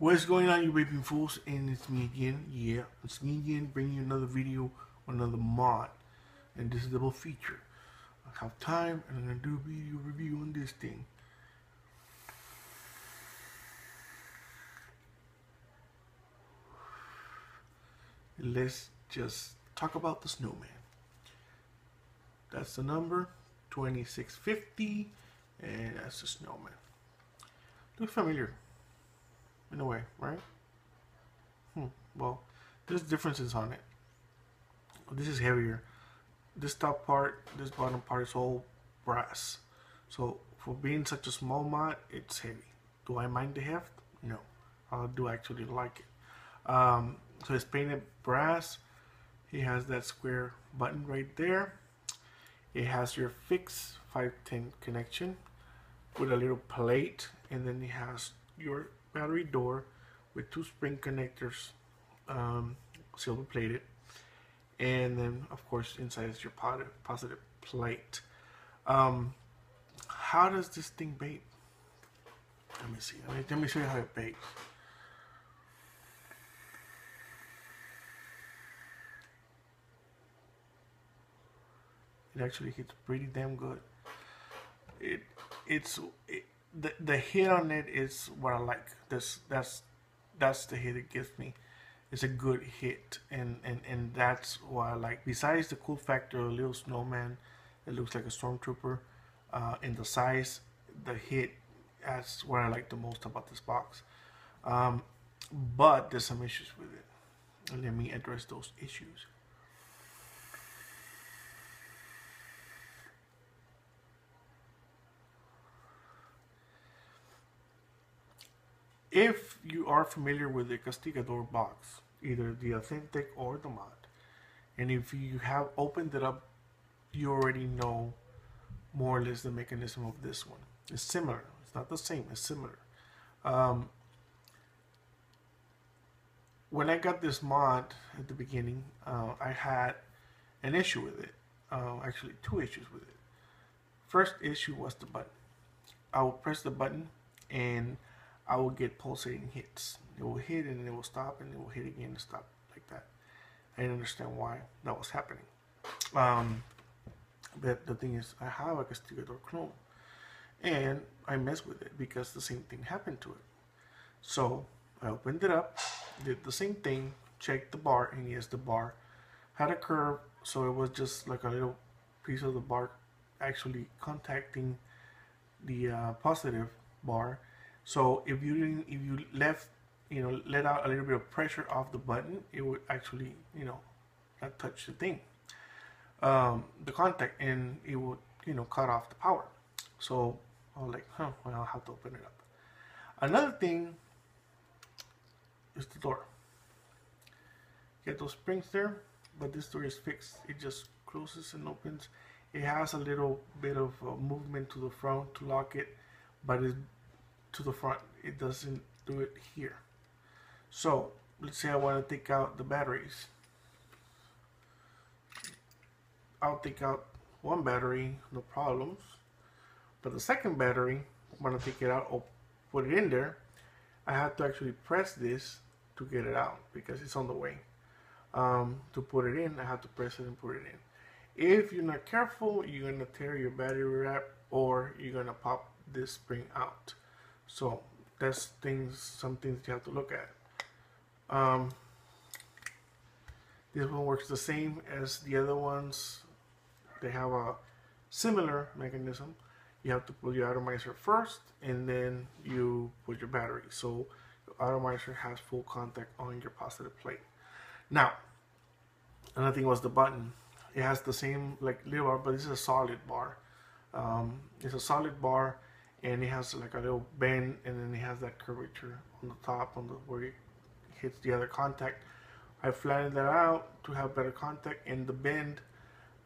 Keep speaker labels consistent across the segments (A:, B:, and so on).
A: What's going on, you vaping fools? And it's me again. Yeah, it's me again, bringing you another video on another mod. And this is a double feature. I have time, and I'm gonna do a video review on this thing. Let's just talk about the Snowman. That's the number 2650, and that's the Snowman. Looks familiar in a way, right? Well, there's differences on it. This is heavier. This top part, this bottom part is all brass. So for being such a small mod, it's heavy. Do I mind the heft? No. I do actually like it. So it's painted brass. It has that square button right there. It has your fixed 510 connection with a little plate, and then it has your battery door with two spring connectors, silver plated, and then of course inside is your positive plate. How does this thing bake? Let me see. Let me show you how it bakes. It actually hits pretty damn good. The hit on it is what I like. That's the hit it gives me. It's a good hit, and that's what I like. Besides the cool factor of a little snowman, it looks like a stormtrooper. In the size, the hit, that's what I like the most about this box. But there's some issues with it. Let me address those issues. If you are familiar with the Castigador box, either the authentic or the mod, and if you have opened it up, you already know more or less the mechanism of this one. It's similar. It's not the same. It's similar. When I got this mod at the beginning, I had an issue with it. Actually, two issues with it. First issue was the button. I would press the button and I will get pulsating hits. It will hit and then it will stop, and it will hit again and stop, like that. I didn't understand why that was happening. But the thing is, I have a Castigador clone, and I messed with it because the same thing happened to it. So I opened it up, did the same thing, checked the bar, and yes, the bar had a curve, so it was just like a little piece of the bar actually contacting the positive bar. So if you let out a little bit of pressure off the button, it would actually, not touch the thing, the contact, and it would, cut off the power. So I was like, well, I'll have to open it up. Another thing is the door. Get those springs there, but this door is fixed. It just closes and opens. It has a little bit of movement to the front to lock it, but it's to the front. It doesn't do it here. So let's say I want to take out the batteries. I'll take out one battery, no problems. But the second battery, when I take it out or put it in there, I have to actually press this to get it out because it's on the way. To put it in, I have to press it and put it in. If you're not careful, you're gonna tear your battery wrap, or you're gonna pop this spring out. So that's some things you have to look at. This one works the same as the other ones. They have a similar mechanism. You have to put your atomizer first, and then you put your battery. So the atomizer has full contact on your positive plate. Now, another thing was the button. It has the same little bar, but this is a solid bar. It's a solid bar, and it has like a little bend, and then it has that curvature on the top, where it hits the other contact. I flattened that out to have better contact, and the bend,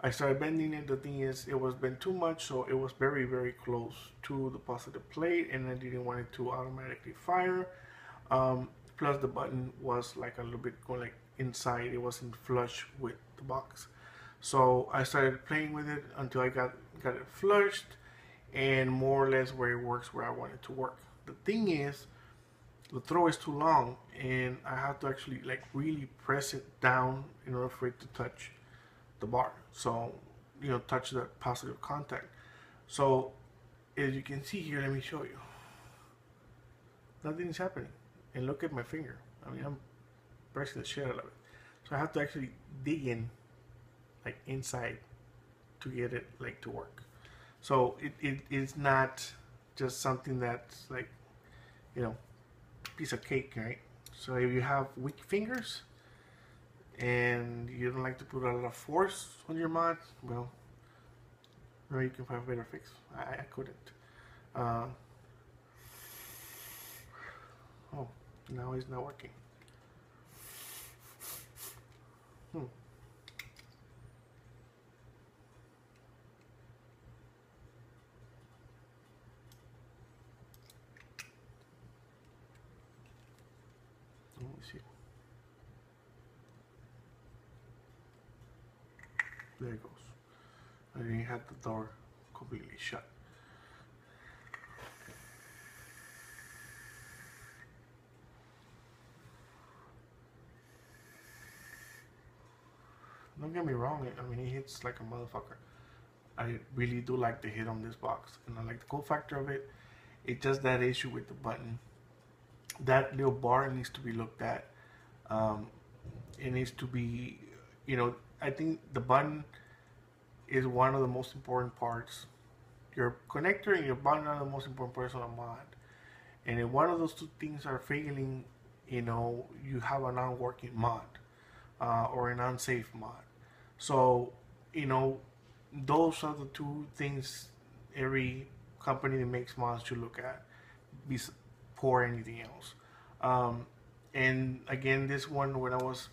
A: I started bending it. The thing is, it was bent too much, so it was very, very close to the positive plate, and I didn't want it to automatically fire. Plus the button was like a little bit going inside. It wasn't flush with the box. So I started playing with it until I got it flushed and more or less where it works where I want it to work. The thing is, the throw is too long, and I have to actually like really press it down in order for it to touch the bar. So, touch that positive contact. So, as you can see here, let me show you. Nothing is happening. And look at my finger. I mean, I'm pressing the shit out of it. So I have to actually dig in, like inside, to get it like to work. So it is not just something that's like, piece of cake, right? So if you have weak fingers and you don't like to put a lot of force on your mod, well, maybe you can find a better fix. I couldn't. Oh, now it's not working. Let me see. There it goes. I didn't have the door completely shut. Don't get me wrong, I mean, it hits like a motherfucker. I really do like the hit on this box, and I like the cool factor of it. It's just that issue with the button. That little bar needs to be looked at. It needs to be, I think the button is one of the most important parts. Your connector and your button are the most important parts on a mod. And if one of those two things are failing, you have a non-working mod or an unsafe mod. So, those are the two things every company that makes mods should look at before anything else. And again, this one, when I was,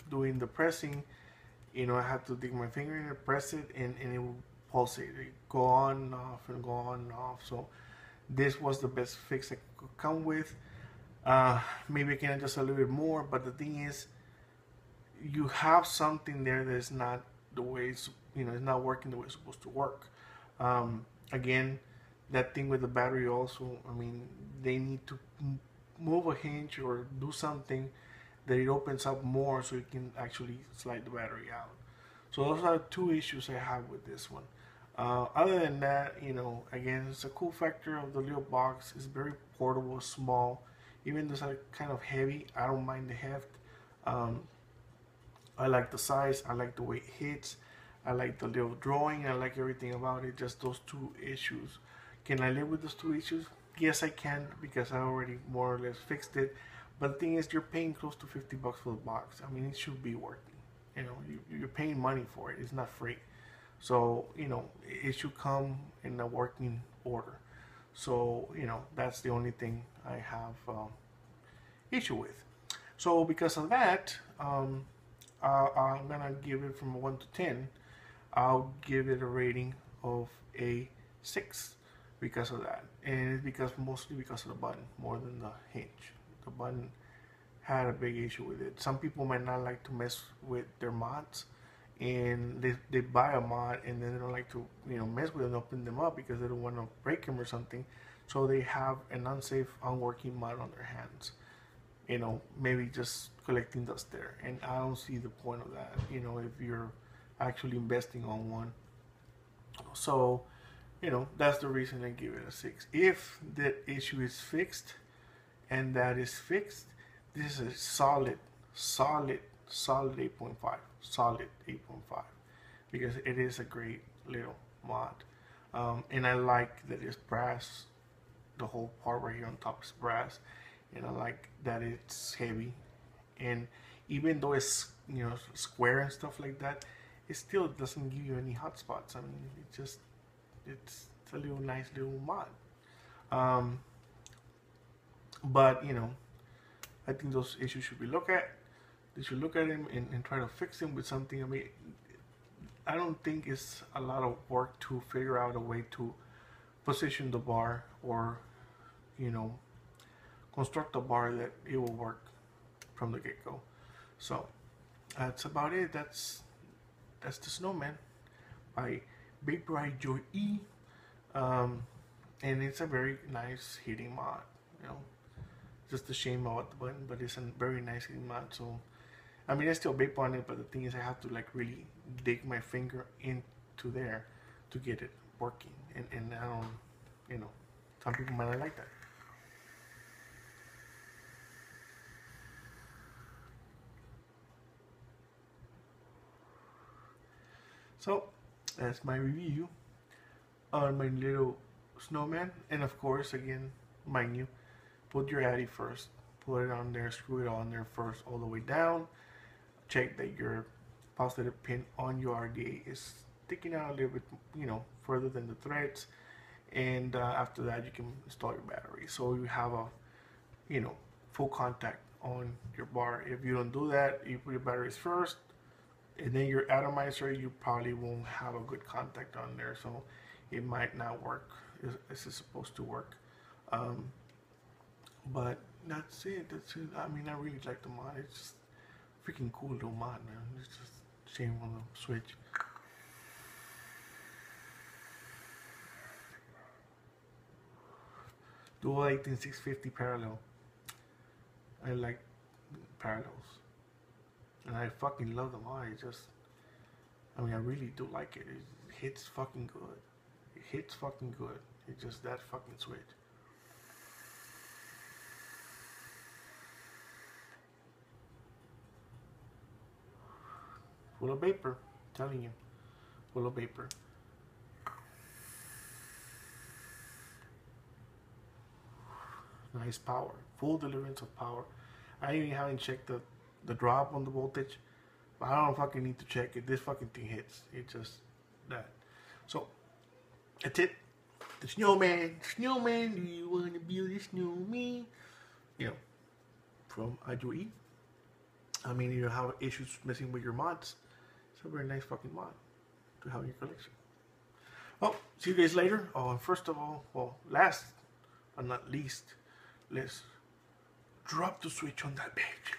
A: doing the pressing, I had to dig my finger in and press it, and it would pulsate. It go on and off and go on and off. So this was the best fix I could come with. Maybe I can adjust a little bit more, but the thing is, you have something there that's not the way it's, it's not working the way it's supposed to work. Again, that thing with the battery also, I mean, they need to move a hinge or do something that it opens up more so you can actually slide the battery out. So those are two issues I have with this one. Other than that, again, it's a cool factor of the little box. It's very portable, small. Even though it's kind of heavy, I don't mind the heft. I like the size, I like the way it hits, I like the little drawing, I like everything about it. Just those two issues. Can I live with those two issues? Yes, I can, because I already more or less fixed it. But the thing is, you're paying close to $50 for the box. I mean, it should be working. You're paying money for it. It's not free. So, it should come in a working order. So, that's the only thing I have issue with. So because of that, I'm gonna give it from 1 to 10. I'll give it a rating of a 6 because of that, and it's mostly because of the button more than the hinge. The button had a big issue with it. Some people might not like to mess with their mods, and they buy a mod and then they don't like to mess with it and open them up because they don't want to break them or something. So they have an unsafe, unworking mod on their hands. Maybe just collecting dust there, and I don't see the point of that. If you're actually investing on one. So, that's the reason I give it a 6. If that issue is fixed, and that is fixed, this is a solid 8.5, solid 8.5, because it is a great little mod. And I like that it's brass. The whole part right here on top is brass, and I like that it's heavy. And even though it's square and stuff like that, it still doesn't give you any hot spots. I mean, it's a little nice little mod. But I think those issues should be looked at. They should look at them and try to fix them with something. I mean, I don't think it's a lot of work to figure out a way to position the bar, or construct a bar that it will work from the get-go. So that's about it. That's the Snowman by Vaporijoye, and it's a very nice hitting mod. Just a shame about the button, but it's a very nicely mod. So, I mean, I still vape on it, but the thing is, I have to like really dig my finger into there to get it working, and I don't, you know, some people might not like that. So that's my review on my little Snowman, and of course, again, mind you, put your Addy first. Put it on there, screw it on there first, all the way down. Check that your positive pin on your RDA is sticking out a little bit, you know, further than the threads. And after that, you can install your battery. So you have a, you know, full contact on your bar. If you don't do that, you put your batteries first, and then your atomizer, you probably won't have a good contact on there. So it might not work as it's supposed to work. But that's it. That's it. I mean, I really like the mod. It's just freaking cool little mod, man. It's just shame on the Switch. Dual 18650 parallel. I like parallels, and I fucking love the mod. It just, I mean, I really do like it. It hits fucking good. It hits fucking good. It's just that fucking Switch. Full of vapor, I'm telling you, full of vapor. Nice power, full deliverance of power. I even haven't checked the drop on the voltage, but I don't fucking need to check it. This fucking thing hits. It's just that. So that's it. The Snowman, Snowman, do you want to build a snowman? You know, from Vaporijoye. I mean, you have issues messing with your mods. It's a very nice fucking mod to have in your collection. Well, see you guys later. Oh, and first of all, well, last but not least, let's drop the Switch on that bitch.